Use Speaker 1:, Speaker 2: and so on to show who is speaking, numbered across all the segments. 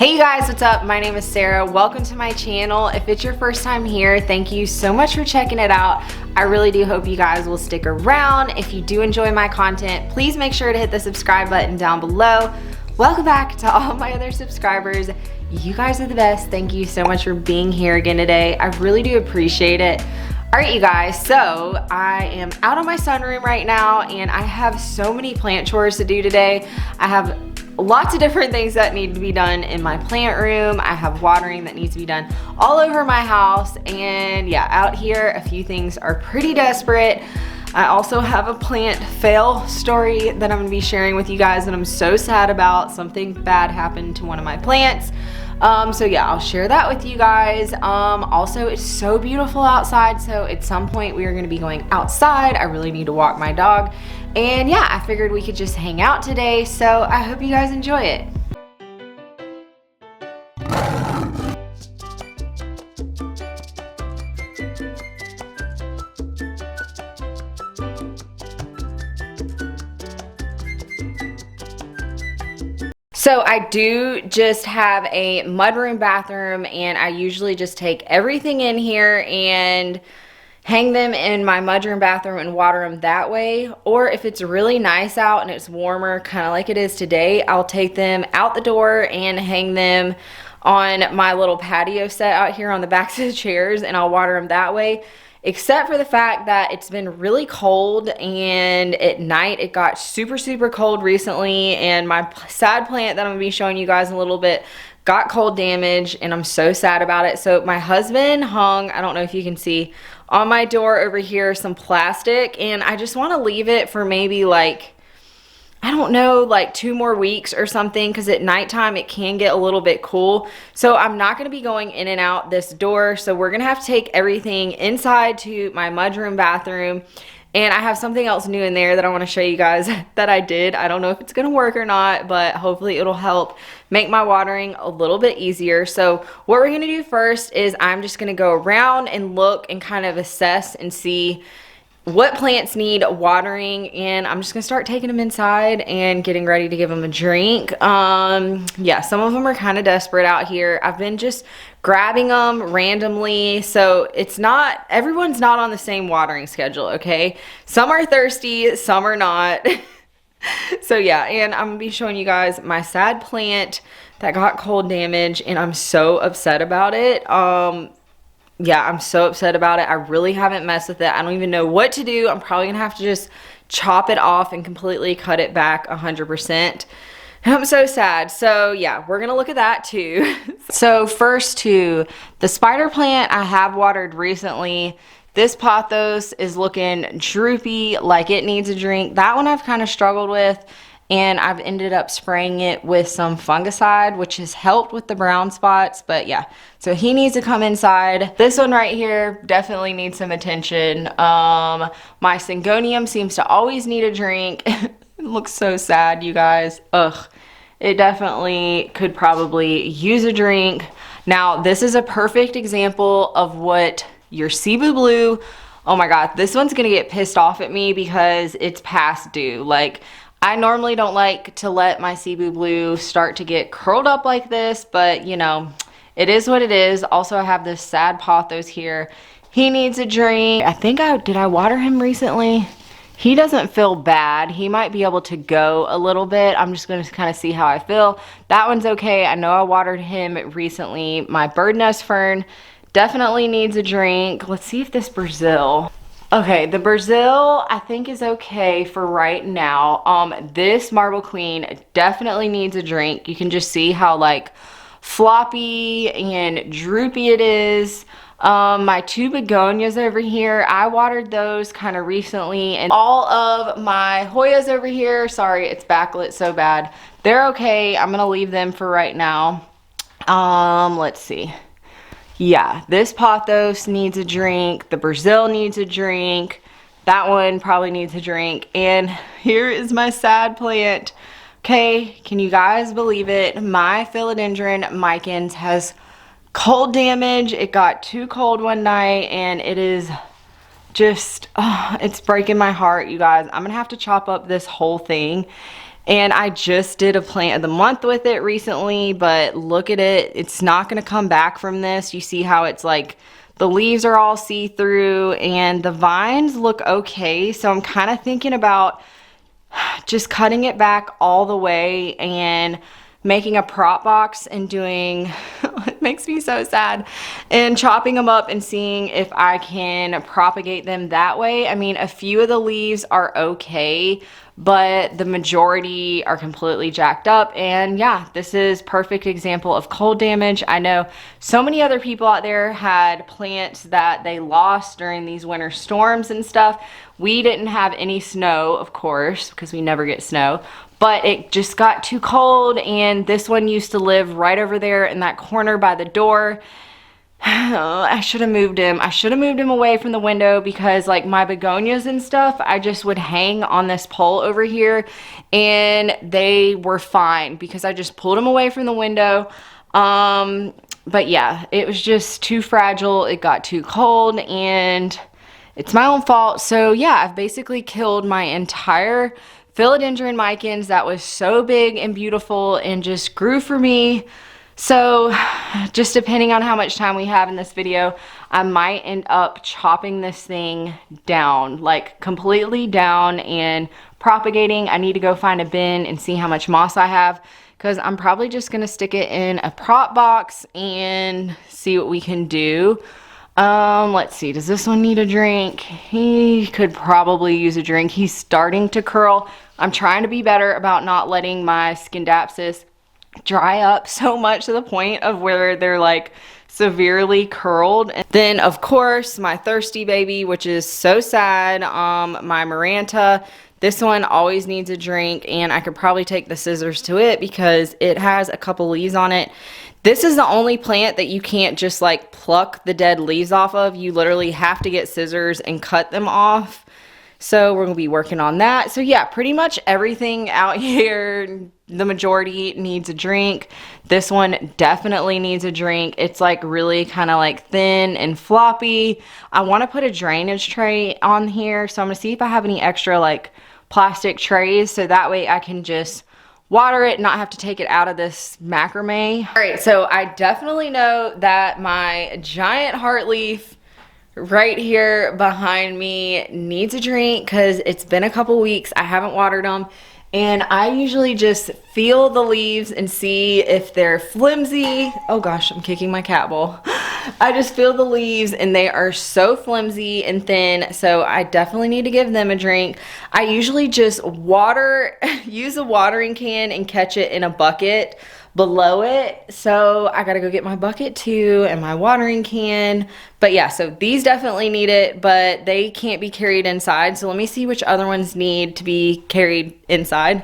Speaker 1: Hey you guys, what's up? My name is Sarah. Welcome to my channel. If it's your first time here, thank you so much for checking it out. I really do hope you guys will stick around. If you do enjoy my content, please make sure to hit the subscribe button down below. Welcome back to all my other subscribers. You guys are the best. Thank you so much for being here again today. I really do appreciate it. All right, you guys, so I am out on my sunroom right now and I have so many plant chores to do today. I have lots of different things that need to be done in my plant room. I have watering that needs to be done all over my house, and yeah, out here a few things are pretty desperate. I also have a plant fail story that I'm gonna be sharing with you guys that I'm so sad about. Something bad happened to one of my plants. So yeah, I'll share that with you guys. Also, it's so beautiful outside, so at some point we are gonna be going outside. I really need to walk my dog. And yeah, I figured we could just hang out today, so I hope you guys enjoy it. So I do just have a mudroom bathroom, and I usually just take everything in here and hang them in my mudroom bathroom and water them that way. Or if it's really nice out and it's warmer, kind of like it is today, I'll take them out the door and hang them on my little patio set out here on the backs of the chairs, and I'll water them that way. Except for the fact that it's been really cold, and at night it got super cold recently, and my sad plant that I'm gonna be showing you guys in a little bit got cold damage, and I'm so sad about it. So my husband hung, I don't know if you can see, on my door over here some plastic, and I just want to leave it for maybe like, I don't know, like 2 more weeks or something, because at nighttime it can get a little bit cool. So I'm not going to be going in and out this door, so we're going to have to take everything inside to my mudroom bathroom. And I have something else new in there that I want to show you guys that I did. I don't know if it's going to work or not, but hopefully it'll help make my watering a little bit easier. So what we're going to do first is I'm just going to go around and look and kind of assess and see what plants need watering, and I'm just gonna start taking them inside and getting ready to give them a drink. Yeah, some of them are kind of desperate out here. I've been just grabbing them randomly, so it's not, everyone's not on the same watering schedule, okay? Some are thirsty, some are not. So yeah, and I'm gonna be showing you guys my sad plant that got cold damage, and I'm so upset about it. Yeah, I'm so upset about it. I really haven't messed with it. I don't even know what to do. I'm probably gonna have to just chop it off and completely cut it back 100%. I'm so sad. So yeah, we're gonna look at that too. So first to the spider plant I have watered recently. This pothos is looking droopy, like it needs a drink. That one I've kind of struggled with, and I've ended up spraying it with some fungicide, which has helped with the brown spots. But yeah, so he needs to come inside. This one right here definitely needs some attention. My syngonium seems to always need a drink. It looks so sad, you guys. Ugh, it definitely could probably use a drink. Now, this is a perfect example of what your Cebu Blue, oh my God, this one's gonna get pissed off at me because it's past due. Like, I normally don't like to let my Cebu Blue start to get curled up like this, but you know, it is what it is. Also, I have this sad pothos here. He needs a drink. I think did I water him recently? He doesn't feel bad. He might be able to go a little bit. I'm just gonna kind of see how I feel. That one's okay. I know I watered him recently. My bird nest fern definitely needs a drink. Let's see if this Brazil. Okay, the Brazil I think is okay for right now. This Marble Queen definitely needs a drink. You can just see how like floppy and droopy it is. My 2 begonias over here, I watered those kind of recently, and all of my Hoyas over here, sorry it's backlit so bad, they're okay. I'm gonna leave them for right now. Let's see. Yeah, this pothos needs a drink. The Brazil needs a drink. That one probably needs a drink. And here is my sad plant. Okay, can you guys believe it? My philodendron micans has cold damage. It got too cold one night, and it is just, it's breaking my heart, you guys. I'm gonna have to chop up this whole thing And I just did a plant of the month with it recently, but look at it. It's not gonna come back from this. You see how it's like, the leaves are all see-through and the vines look okay. So I'm kind of thinking about just cutting it back all the way and making a prop box and doing, it makes me so sad, and chopping them up and seeing if I can propagate them that way. I mean, a few of the leaves are okay, but the majority are completely jacked up. And yeah, this is perfect example of cold damage. I know so many other people out there had plants that they lost during these winter storms and stuff. We didn't have any snow, of course, because we never get snow, but it just got too cold. And this one used to live right over there in that corner by the door. I should have moved him. I should have moved him away from the window, because like my begonias and stuff, I just would hang on this pole over here and they were fine because I just pulled them away from the window. But yeah, it was just too fragile. It got too cold and it's my own fault. So yeah, I've basically killed my entire philodendron micans that was so big and beautiful and just grew for me. So just depending on how much time we have in this video, I might end up chopping this thing down, like completely down, and propagating. I need to go find a bin and see how much moss I have, because I'm probably just going to stick it in a prop box and see what we can do. Let's see, does this one need a drink? He could probably use a drink. He's starting to curl. I'm trying to be better about not letting my Scindapsus dry up so much to the point of where they're like severely curled. And then of course my thirsty baby, which is so sad, my Maranta. This one always needs a drink, and I could probably take the scissors to it because it has a couple leaves on it. This is the only plant that you can't just like pluck the dead leaves off of. You literally have to get scissors and cut them off. So we're gonna be working on that. So yeah, pretty much everything out here, the majority needs a drink. This one definitely needs a drink. It's like really kind of like thin and floppy. I want to put a drainage tray on here. So I'm gonna see if I have any extra like plastic trays, so that way I can just water it and not have to take it out of this macrame. All right, so I definitely know that my giant heartleaf right here behind me needs a drink because it's been a couple weeks. I haven't watered them, and I usually just feel the leaves and see if they're flimsy. Oh gosh, I'm kicking my cat bowl. I just feel the leaves and they are so flimsy and thin, so I definitely need to give them a drink. I usually just water, use a watering can and catch it in a bucket below it. So I gotta go get my bucket too and my watering can. But yeah, so these definitely need it, but they can't be carried inside. So let me see which other ones need to be carried inside.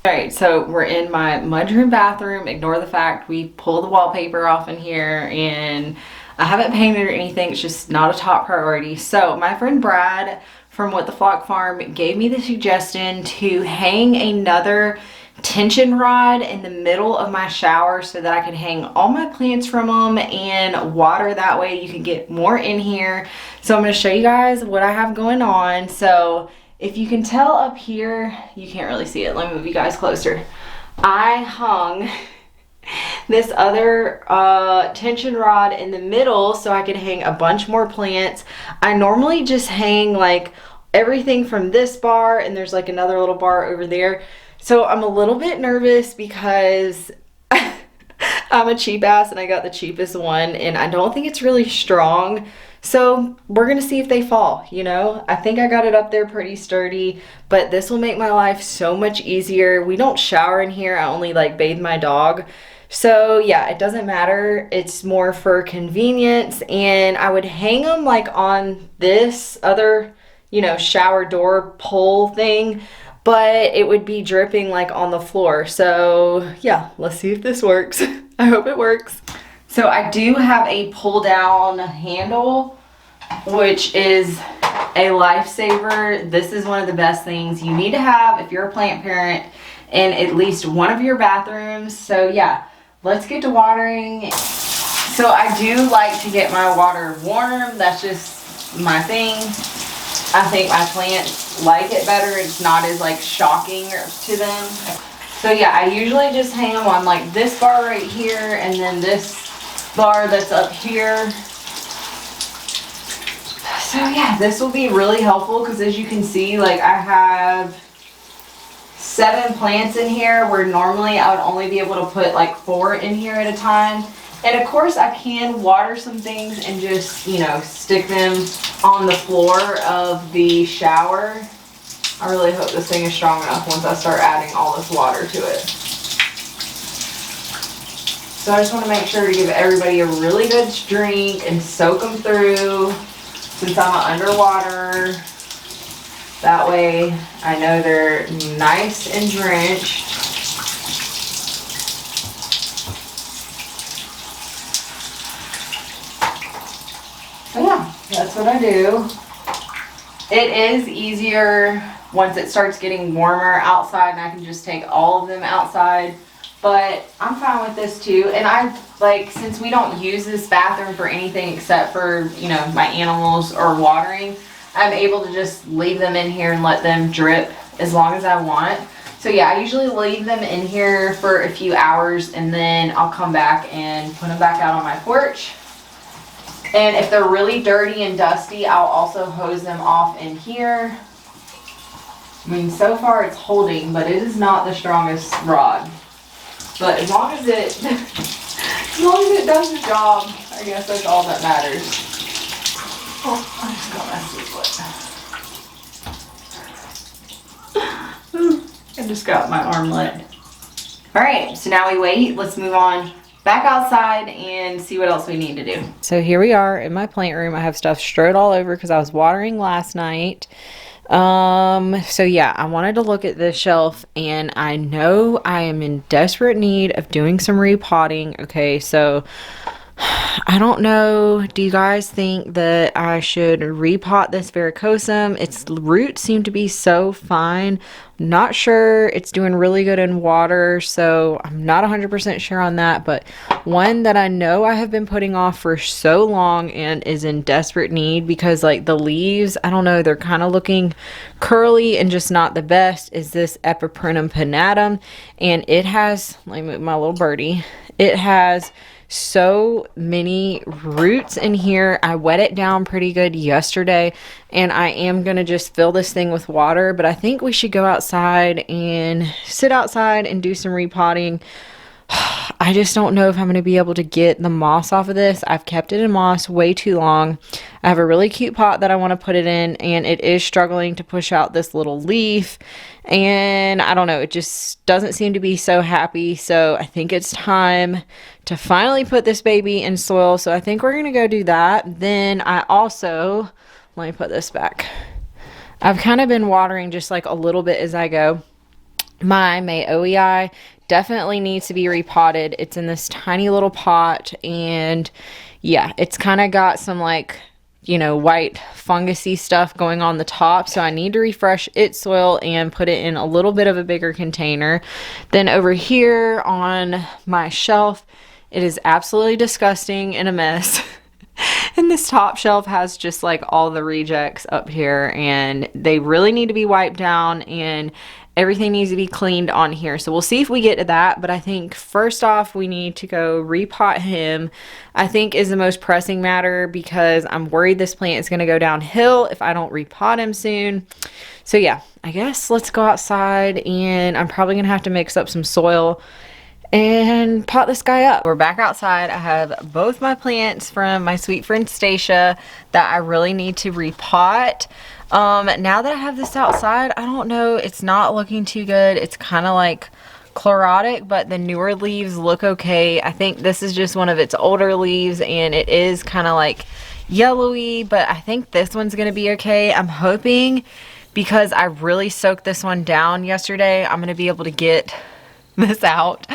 Speaker 1: Alright, so we're in my mudroom bathroom. Ignore the fact we pulled the wallpaper off in here, and I haven't painted or anything. It's just not a top priority. So my friend Brad from What the Flock Farm gave me the suggestion to hang another tension rod in the middle of my shower so that I could hang all my plants from them and water that way. You can get more in here. So I'm going to show you guys what I have going on. So if you can tell up here, you can't really see it. Let me move you guys closer. I hung this other tension rod in the middle so I could hang a bunch more plants. I normally just hang like everything from this bar, and there's like another little bar over there. So I'm a little bit nervous because I'm a cheap ass and I got the cheapest one, and I don't think it's really strong. So we're gonna see if they fall, you know? I think I got it up there pretty sturdy, but this will make my life so much easier. We don't shower in here. I only like bathe my dog. So yeah, it doesn't matter. It's more for convenience, and I would hang them like on this other, you know, shower door pole thing, but it would be dripping like on the floor. So yeah, let's see if this works. I hope it works. So I do have a pull down handle, which is a lifesaver. This is one of the best things you need to have if you're a plant parent in at least one of your bathrooms. So yeah, let's get to watering. So I do like to get my water warm. That's just my thing. I think my plants like it better. It's not as like shocking to them. So yeah, I usually just hang them on like this bar right here and then this bar that's up here. So yeah, this will be really helpful because as you can see, like I have 7 plants in here where normally I would only be able to put like 4 in here at a time. And of course I can water some things and just, you know, stick them on the floor of the shower. I really hope this thing is strong enough once I start adding all this water to it. So I just want to make sure to give everybody a really good drink and soak them through since I'm underwater. That way I know they're nice and drenched. So yeah, that's what I do. It is easier once it starts getting warmer outside and I can just take all of them outside. But I'm fine with this too. And I like, since we don't use this bathroom for anything except for, you know, my animals or watering, I'm able to just leave them in here and let them drip as long as I want. So yeah, I usually leave them in here for a few hours and then I'll come back and put them back out on my porch. And if they're really dirty and dusty, I'll also hose them off in here. I mean, so far it's holding, but it is not the strongest rod. But as long as it, as long as it does the job, I guess that's all that matters. Oh, I just got my foot. I just got my armlet. All right, so now we wait. Let's move on back outside and see what else we need to do. So here we are in my plant room. I have stuff strewed all over because I was watering last night. So yeah, I wanted to look at this shelf and I know I am in desperate need of doing some repotting. Okay, so I don't know. Do you guys think that I should repot this varicosum? Its roots seem to be so fine. Not sure. It's doing really good in water, so I'm not 100% sure on that. But one that I know I have been putting off for so long and is in desperate need because like the leaves, I don't know, they're kind of looking curly and just not the best, is this Epiprinum pinnatum. And it has, let me move my little birdie. It has so many roots in here. I wet it down pretty good yesterday and I am gonna just fill this thing with water, but I think we should go outside and sit outside and do some repotting. I just don't know if I'm going to be able to get the moss off of this. I've kept it in moss way too long. I have a really cute pot that I want to put it in, and it is struggling to push out this little leaf. And I don't know, it just doesn't seem to be so happy. So I think it's time to finally put this baby in soil. So I think we're going to go do that. Then I also, let me put this back. I've kind of been watering just like a little bit as I go. My Mayoii definitely needs to be repotted. It's in this tiny little pot, and yeah, it's kind of got some like, you know, white fungusy stuff going on the top, so I need to refresh its soil and put it in a little bit of a bigger container. Then over here on my shelf, it is absolutely disgusting and a mess. And this top shelf has just like all the rejects up here, and they really need to be wiped down, and everything needs to be cleaned on here. So we'll see if we get to that. But I think first off, we need to go repot him, I think is the most pressing matter, because I'm worried this plant is going to go downhill if I don't repot him soon. So yeah, I guess let's go outside, and I'm probably going to have to mix up some soil and pot this guy up. We're back outside. I have both my plants from my sweet friend Stacia that I really need to repot. Now that I have this outside, I don't know, it's not looking too good. It's kind of like chlorotic, but the newer leaves look okay. I think this is just one of its older leaves, and it is kind of like yellowy, but I think this one's gonna be okay. I'm hoping, because I really soaked this one down yesterday, I'm gonna be able to get this out.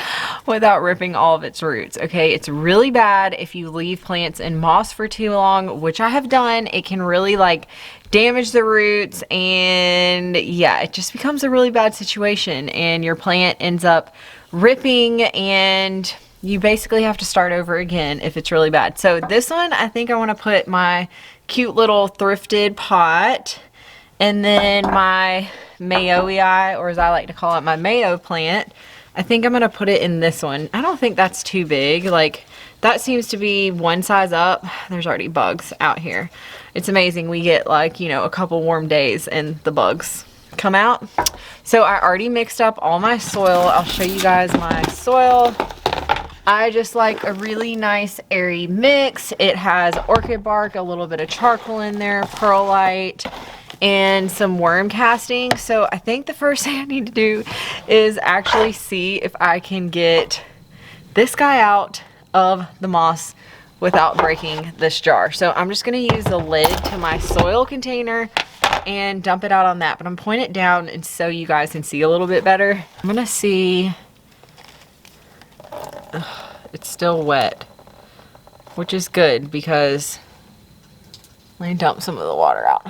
Speaker 1: without ripping all of its roots. Okay, it's really bad if you leave plants in moss for too long, which I have done. It can really like damage the roots, and yeah, it just becomes a really bad situation, and your plant ends up ripping, and you basically have to start over again if it's really bad. So this one, I think I want to put my cute little thrifted pot, and then my Mayoii, or as I like to call it, my Mayo plant. I think I'm gonna put it in this one. I don't think that's too big. Like, that seems to be one size up. There's already bugs out here. It's amazing. We get like, you know, a couple warm days and the bugs come out. So I already mixed up all my soil. I'll show you guys my soil. I just like a really nice airy mix. It has orchid bark, a little bit of charcoal in there, perlite, and some worm casting. So I think the first thing I need to do is actually see if I can get this guy out of the moss without breaking this jar. So I'm just going to use the lid to my soil container and dump it out on that, but I'm pointing it down and so you guys can see a little bit better. I'm going to see. Ugh, it's still wet, which is good because let me dump some of the water out.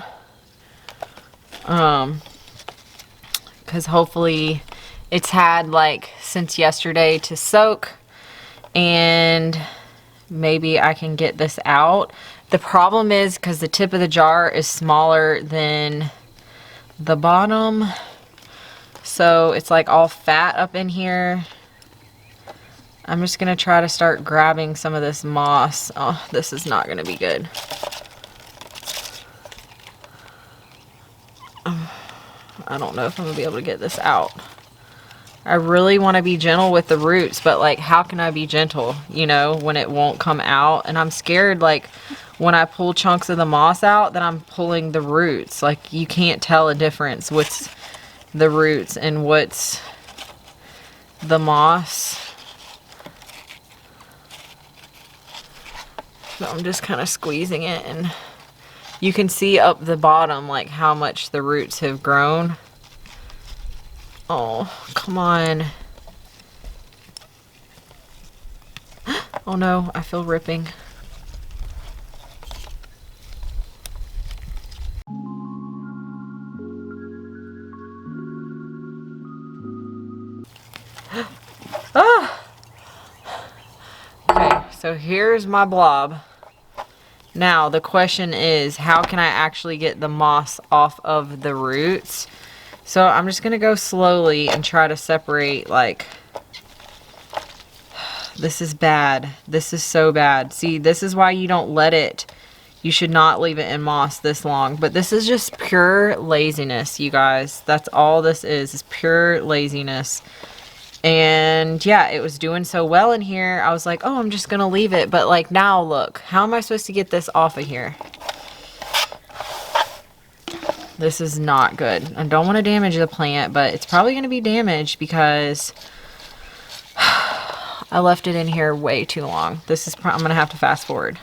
Speaker 1: Because hopefully it's had like since yesterday to soak, and maybe I can get this out. The problem is because the tip of the jar is smaller than the bottom, so it's like all fat up in here. I'm just gonna try to start grabbing some of this moss. Oh, this is not gonna be good. I don't know if I'm gonna be able to get this out. I really want to be gentle with the roots, but like, how can I be gentle, you know, when it won't come out? And I'm scared, like, when I pull chunks of the moss out, that I'm pulling the roots. Like, you can't tell a difference what's the roots and what's the moss. So I'm just kind of squeezing it, and you can see up the bottom like how much the roots have grown. Oh, come on. Oh no, I feel ripping. Ah! Okay, so here's my blob. Now the question is, how can I actually get the moss off of the roots? So I'm just gonna go slowly and try to separate, like, this is bad. This is so bad. See, this is why you don't let it, you should not leave it in moss this long. But this is just pure laziness, you guys. That's all this is pure laziness. And yeah, it was doing so well in here. I was like, oh, I'm just gonna leave it. But like, now look, how am I supposed to get this off of here? This is not good. I don't want to damage the plant, but it's probably going to be damaged because I left it in here way too long. This is, I'm going to have to fast forward.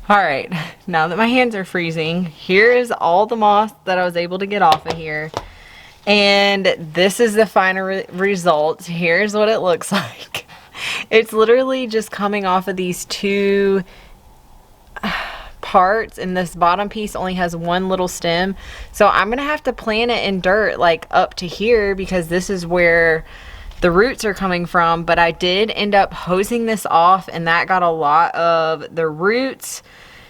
Speaker 1: Alright, now that my hands are freezing, here is all the moss that I was able to get off of here. And this is the final result. Here's what it looks like. It's literally just coming off of these two parts, and this bottom piece only has one little stem. So I'm going to have to plant it in dirt like up to here because this is where the roots are coming from. But I did end up hosing this off, and that got a lot of the roots.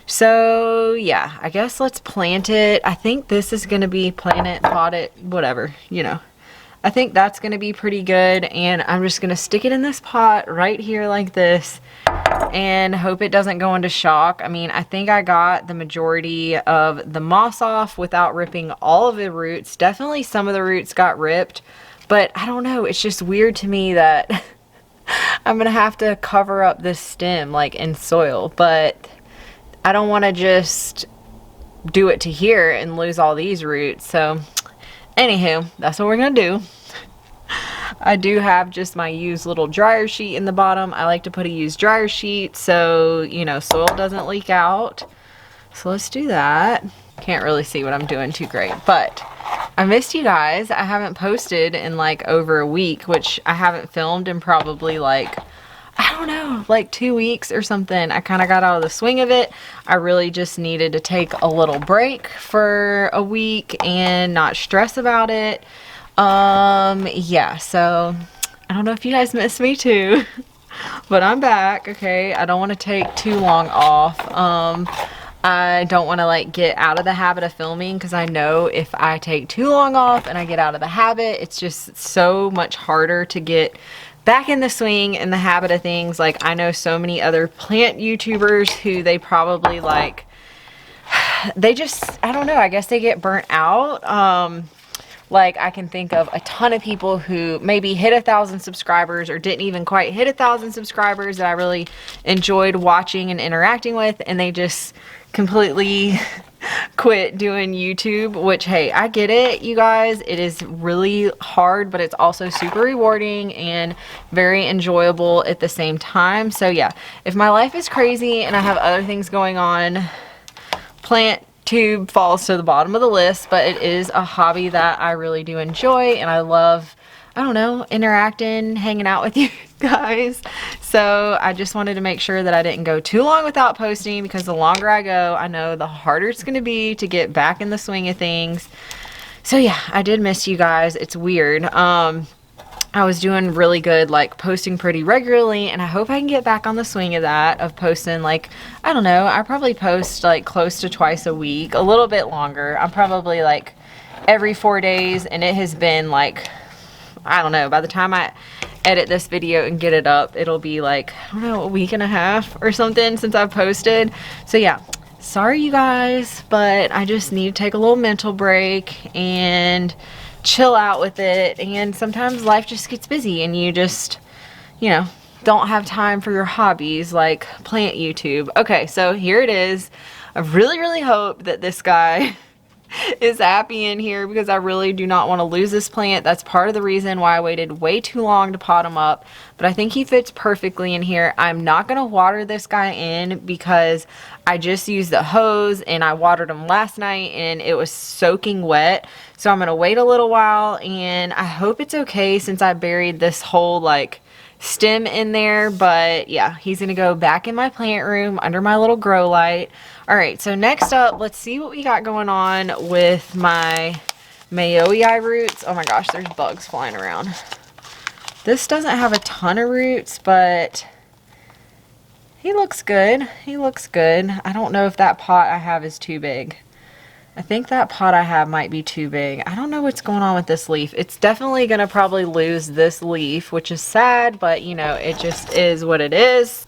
Speaker 1: So yeah, I guess let's plant it. I think this is going to be planted, potted, whatever, you know. I think that's going to be pretty good, and I'm just going to stick it in this pot right here like this and hope it doesn't go into shock. I mean, I think I got the majority of the moss off without ripping all of the roots. Definitely some of the roots got ripped, but I don't know. It's just weird to me that I'm going to have to cover up this stem like in soil, but I don't want to just do it to here and lose all these roots. So anywho, that's what we're gonna do. I do have just my used little dryer sheet in the bottom. I like to put a used dryer sheet so, you know, soil doesn't leak out. So let's do that. Can't really see what I'm doing too great, but I missed you guys. I haven't posted in like over a week, which I haven't filmed in probably like, I don't know, like 2 weeks or something. I kind of got out of the swing of it. I really just needed to take a little break for a week and not stress about it. Yeah, so I don't know if you guys miss me too, but I'm back. Okay, I don't want to take too long off. I don't want to like get out of the habit of filming, because I know if I take too long off and I get out of the habit, it's just so much harder to get back in the swing and the habit of things. Like, I know so many other plant YouTubers who they probably like, they just, I don't know, I guess they get burnt out. Like, I can think of a ton of people who maybe hit 1,000 subscribers or didn't even quite hit 1,000 subscribers that I really enjoyed watching and interacting with, and they just completely quit doing YouTube, which, hey, I get it, you guys. It is really hard, but it's also super rewarding and very enjoyable at the same time. So yeah, if my life is crazy and I have other things going on, plant tube falls to the bottom of the list, but it is a hobby that I really do enjoy, and I love, I don't know, interacting, hanging out with you guys. So I just wanted to make sure that I didn't go too long without posting, because the longer I go, I know the harder it's going to be to get back in the swing of things. So yeah, I did miss you guys. It's weird. I was doing really good, like posting pretty regularly, and I hope I can get back on the swing of that, of posting like, I don't know, I probably post like close to twice a week, a little bit longer. I'm probably like every 4 days, and it has been like, I don't know, by the time I edit this video and get it up, it'll be like, I don't know, a week and a half or something since I've posted. So yeah, sorry you guys, but I just need to take a little mental break and chill out with it. And sometimes life just gets busy and you just, you know, don't have time for your hobbies like plant YouTube. Okay, so here it is. I really hope that this guy is happy in here, because I really do not want to lose this plant. That's part of the reason why I waited way too long to pot him up, but I think he fits perfectly in here. I'm not going to water this guy in because I just used the hose and I watered him last night and it was soaking wet. So I'm going to wait a little while, and I hope it's okay since I buried this whole like stem in there. But yeah, he's gonna go back in my plant room under my little grow light. All right, so next up, let's see what we got going on with my Mayoii roots. Oh my gosh, there's bugs flying around. This doesn't have a ton of roots, but he looks good. He looks good. I don't know if that pot I have is too big. I think that pot I have might be too big. I don't know what's going on with this leaf. It's definitely going to probably lose this leaf, which is sad, but you know, it just is what it is.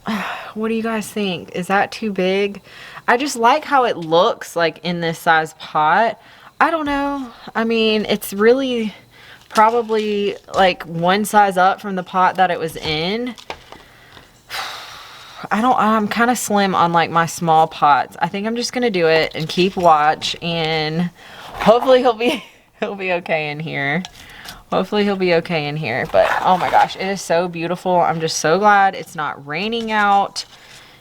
Speaker 1: What do you guys think? Is that too big? I just like how it looks like in this size pot. I don't know. I mean, it's really probably like one size up from the pot that it was in. I'm kind of slim on like my small pots. I think I'm just gonna do it and keep watch, and hopefully he'll be okay in here. Hopefully he'll be okay in here. But oh my gosh, it is so beautiful. I'm just so glad it's not raining out.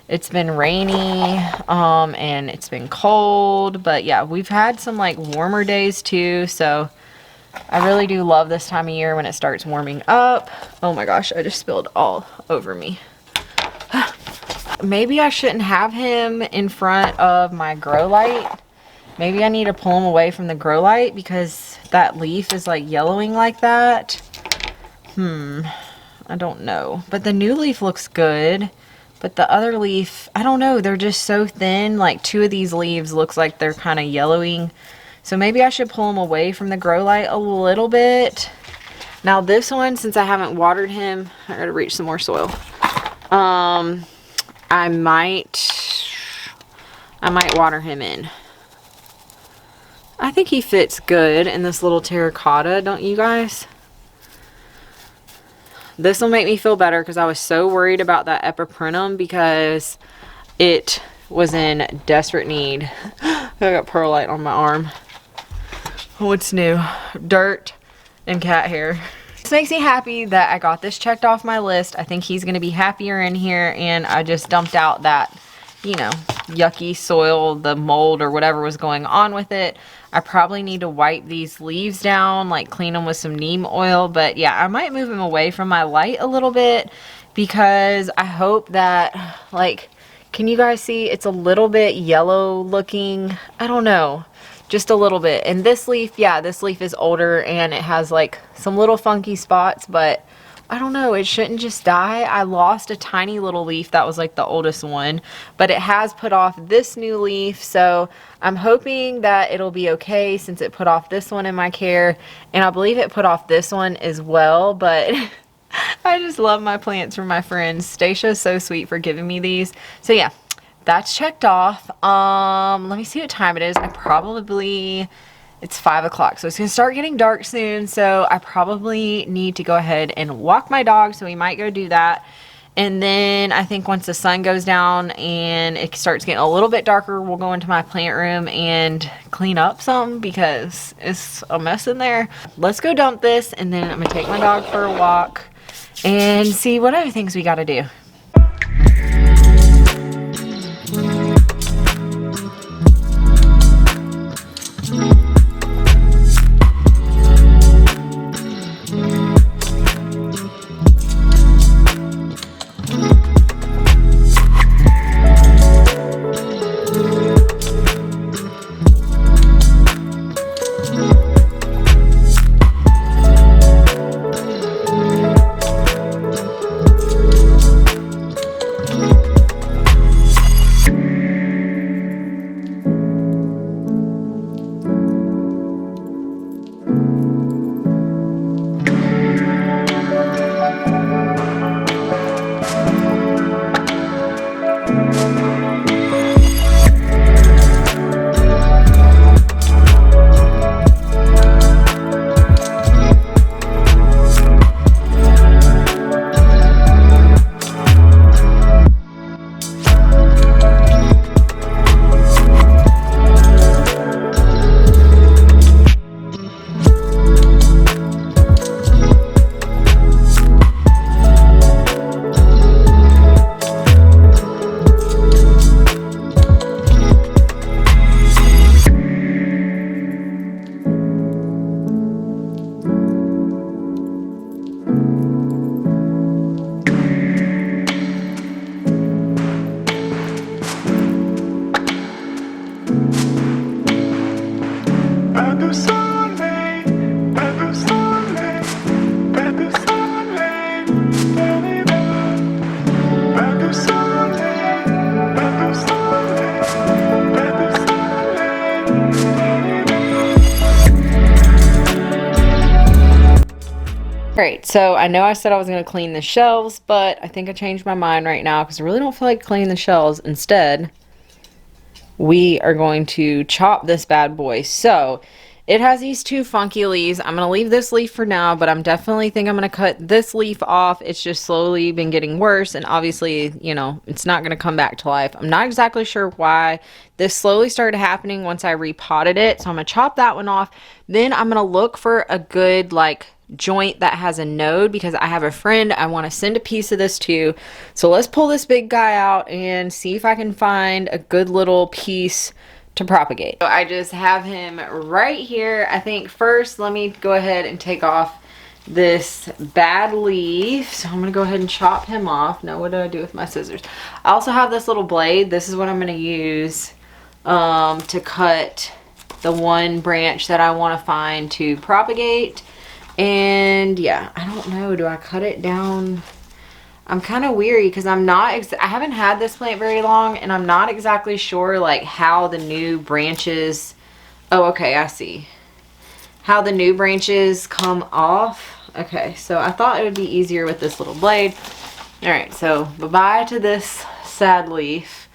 Speaker 1: It's been rainy and it's been cold, but yeah, we've had some like warmer days too, so I really do love this time of year when it starts warming up. Oh my gosh, I just spilled all over me. Maybe I shouldn't have him in front of my grow light. Maybe I need to pull him away from the grow light because that leaf is like yellowing like that. I don't know. But the new leaf looks good. But the other leaf, I don't know. They're just so thin. Like 2 of these leaves looks like they're kind of yellowing. So maybe I should pull him away from the grow light a little bit. Now this one, since I haven't watered him, I gotta reach some more soil. I might water him in. I think he fits good in this little terracotta, don't you guys? This will make me feel better because I was so worried about that epiprenum because it was in desperate need I got perlite on my arm. What's new? Dirt and cat hair. This makes me happy that I got this checked off my list. I think he's gonna be happier in here, and I just dumped out that, you know, yucky soil, the mold or whatever was going on with it. I probably need to wipe these leaves down, like clean them with some neem oil. But yeah, I might move him away from my light a little bit because I hope that, like, can you guys see it's a little bit yellow looking? I don't know, just a little bit. And this leaf, yeah, this leaf is older and it has like some little funky spots, but I don't know, it shouldn't just die. I lost a tiny little leaf that was like the oldest one, but it has put off this new leaf, so I'm hoping that it'll be okay since it put off this one in my care, and I believe it put off this one as well. But I just love my plants from my friends. Stacya's so sweet for giving me these. So yeah, that's checked off. Let me see what time it is. It's 5 o'clock, so it's gonna start getting dark soon, so I probably need to go ahead and walk my dog, so we might go do that. And then I think once the sun goes down and it starts getting a little bit darker, we'll go into my plant room and clean up some because it's a mess in there. Let's go dump this, and then I'm gonna take my dog for a walk and see what other things we gotta do. Alright, so I know I said I was going to clean the shelves, but I think I changed my mind right now because I really don't feel like cleaning the shelves. Instead, we are going to chop this bad boy. So, it has these two funky leaves. I'm going to leave this leaf for now, but I'm definitely think I'm going to cut this leaf off. It's just slowly been getting worse, and obviously, you know, it's not going to come back to life. I'm not exactly sure why. This slowly started happening once I repotted it, so I'm going to chop that one off. Then I'm going to look for a good, like, joint that has a node because I have a friend I want to send a piece of this to. So let's pull this big guy out and see if I can find a good little piece to propagate. So I just have him right here. I think first let me go ahead and take off this bad leaf. So I'm gonna go ahead and chop him off. Now what do I do with my scissors? I also have this little blade. This is what I'm gonna use to cut the one branch that I want to find to propagate. And yeah, I don't know, do I cut it down? I'm kind of weary because I haven't had this plant very long, and I'm not exactly sure like how the new branches, oh okay, I see how the new branches come off. Okay, so I thought it would be easier with this little blade. All right, so bye-bye to this sad leaf.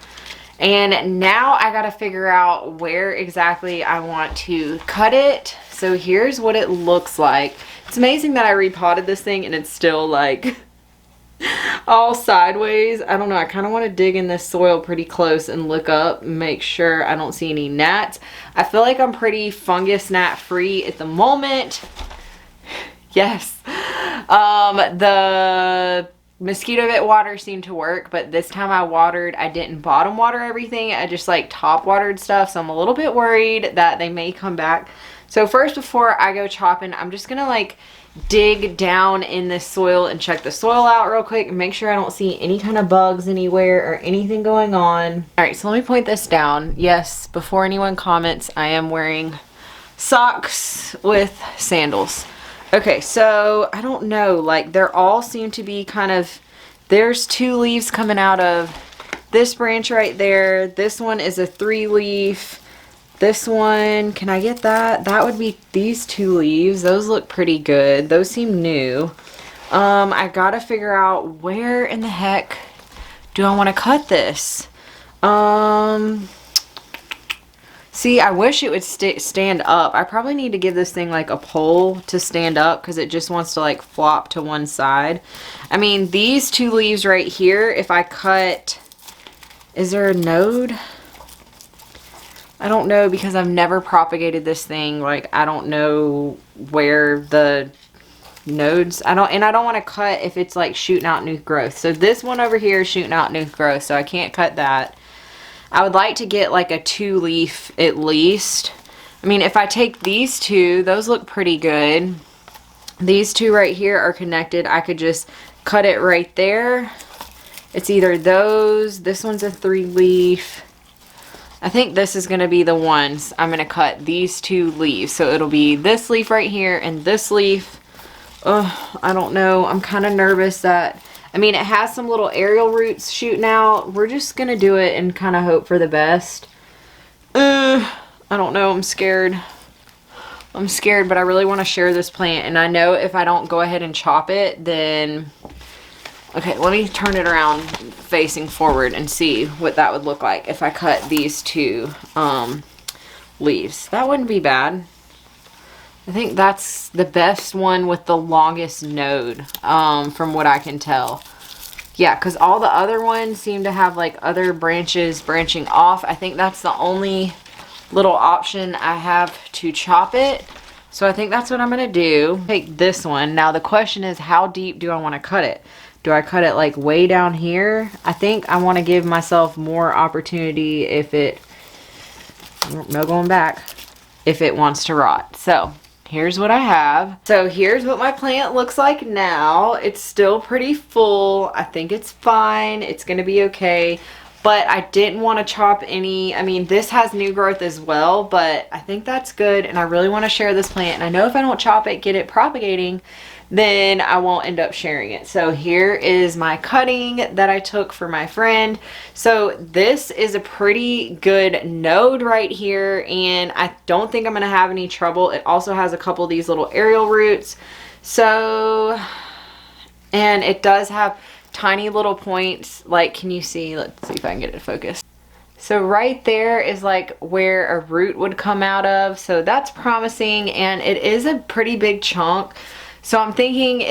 Speaker 1: And now I gotta figure out where exactly I want to cut it. So here's what it looks like. It's amazing that I repotted this thing and it's still like all sideways. I don't know. I kind of want to dig in this soil pretty close and look up and make sure I don't see any gnats. I feel like I'm pretty fungus gnat free at the moment. Yes. The mosquito bit water seemed to work, but this time I watered, I didn't bottom water everything. I just like top watered stuff. So I'm a little bit worried that they may come back. So first, before I go chopping, I'm just gonna like dig down in this soil and check the soil out real quick and make sure I don't see any kind of bugs anywhere or anything going on. All right, so let me point this down. Yes, before anyone comments, I am wearing socks with sandals. Okay, so I don't know, like they're all seem to be kind of, there's 2 leaves coming out of this branch right there. This one is a 3-leaf. This one, can I get that? That would be these 2 leaves. Those look pretty good. Those seem new. I gotta figure out where in the heck do I want to cut this. See, I wish it would stand up. I probably need to give this thing like a pole to stand up because it just wants to like flop to one side. I mean, these 2 leaves right here, if I cut, is there a node? I don't know because I've never propagated this thing. Like, I don't know where the nodes, I don't want to cut if it's like shooting out new growth. So this one over here is shooting out new growth, so I can't cut that. I would like to get like a 2-leaf at least. I mean, if I take these 2, those look pretty good. These 2 right here are connected. I could just cut it right there. It's either those, this one's a 3-leaf. I think this is going to be the ones I'm going to cut, these 2 leaves. So it'll be this leaf right here and this leaf. I don't know. I'm kind of nervous that, I mean, it has some little aerial roots shooting out. We're just going to do it and kind of hope for the best. I don't know. I'm scared. I'm scared, but I really want to share this plant. And I know if I don't go ahead and chop it, then... Okay, let me turn it around facing forward and see what that would look like if I cut these 2 leaves. That wouldn't be bad. I think that's the best one with the longest node, from what I can tell. Yeah, because all the other ones seem to have like other branches branching off. I think that's the only little option I have to chop it. So I think that's what I'm going to do. Take this one. Now the question is, how deep do I want to cut it? Do I cut it like way down here? I think I want to give myself more opportunity if it, no going back, if it wants to rot. So here's what I have. So here's what my plant looks like now. It's still pretty full. I think it's fine. It's going to be okay. But I didn't want to chop any. I mean, this has new growth as well, but I think that's good. And I really want to share this plant. And I know if I don't chop it, get it propagating, then I won't end up sharing it. So here is my cutting that I took for my friend. So this is a pretty good node right here, and I don't think I'm gonna have any trouble. It also has a couple of these little aerial roots. So, and it does have tiny little points, like, can you see? Let's see if I can get it to focus. So right there is like where a root would come out of. So that's promising, and it is a pretty big chunk. So I'm thinking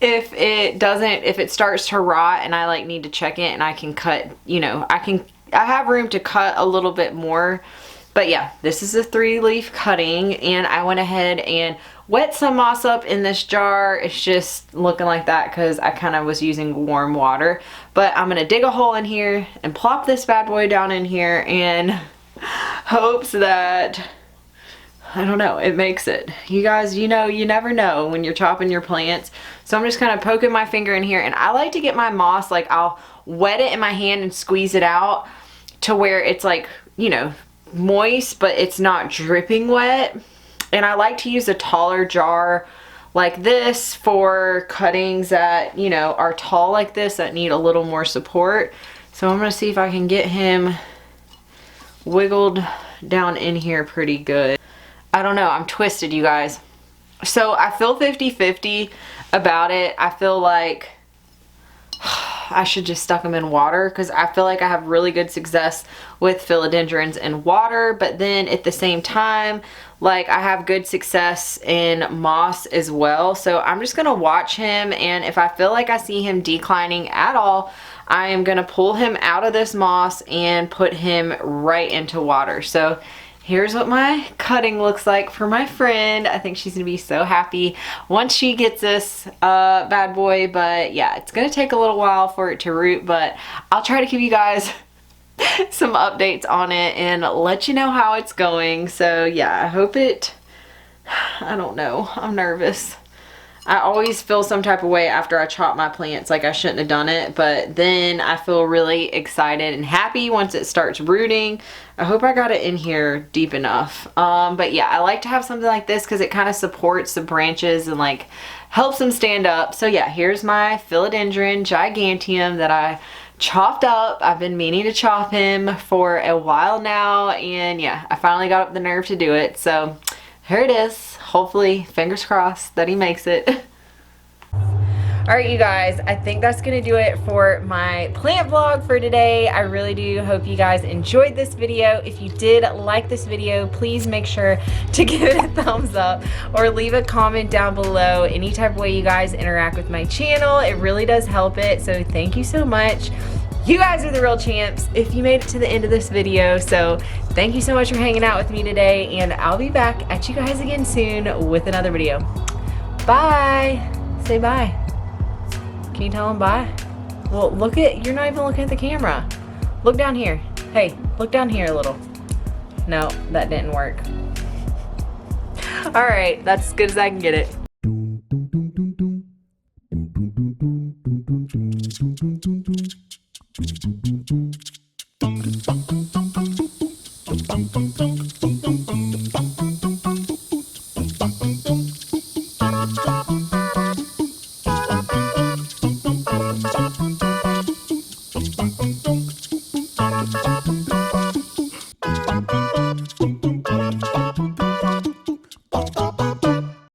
Speaker 1: if it starts to rot and I like need to check it and I can cut, you know, I have room to cut a little bit more. But yeah, this is a 3-leaf cutting, and I went ahead and wet some moss up in this jar. It's just looking like that because I kind of was using warm water. But I'm gonna dig a hole in here and plop this bad boy down in here and hopes that, I don't know, it makes it. You guys, you know, you never know when you're chopping your plants. So I'm just kind of poking my finger in here, and I like to get my moss, like I'll wet it in my hand and squeeze it out to where it's like, you know, moist, but it's not dripping wet. And I like to use a taller jar like this for cuttings that, you know, are tall like this that need a little more support. So I'm gonna see if I can get him wiggled down in here pretty good. I don't know, I'm twisted, you guys. So I feel 50-50 about it. I feel like I should just stuck them in water, because I feel like I have really good success with philodendrons in water, but then at the same time, like, I have good success in moss as well. So I'm just gonna watch him, and if I feel like I see him declining at all, I am gonna pull him out of this moss and put him right into water. So here's what my cutting looks like for my friend. I think she's gonna be so happy once she gets this bad boy. But yeah, it's gonna take a little while for it to root, but I'll try to give you guys some updates on it and let you know how it's going. So yeah, I hope it, I don't know, I'm nervous. I always feel some type of way after I chop my plants, like I shouldn't have done it, but then I feel really excited and happy once it starts rooting. I hope I got it in here deep enough. But yeah, I like to have something like this because it kind of supports the branches and like helps them stand up. So yeah, here's my philodendron giganteum that I chopped up. I've been meaning to chop him for a while now, and yeah, I finally got up the nerve to do it. So here it is. Hopefully, fingers crossed that he makes it. All right, you guys, I think that's gonna do it for my plant vlog for today. I really do hope you guys enjoyed this video. If you did like this video, please make sure to give it a thumbs up or leave a comment down below. Any type of way you guys interact with my channel, it really does help it. So thank you so much. You guys are the real champs if you made it to the end of this video. So thank you so much for hanging out with me today, and I'll be back at you guys again soon with another video. Bye. Say bye. Can you tell them bye? Well, look at, you're not even looking at the camera. Look down here. Hey, look down here a little. No, that didn't work. All right, that's as good as I can get it.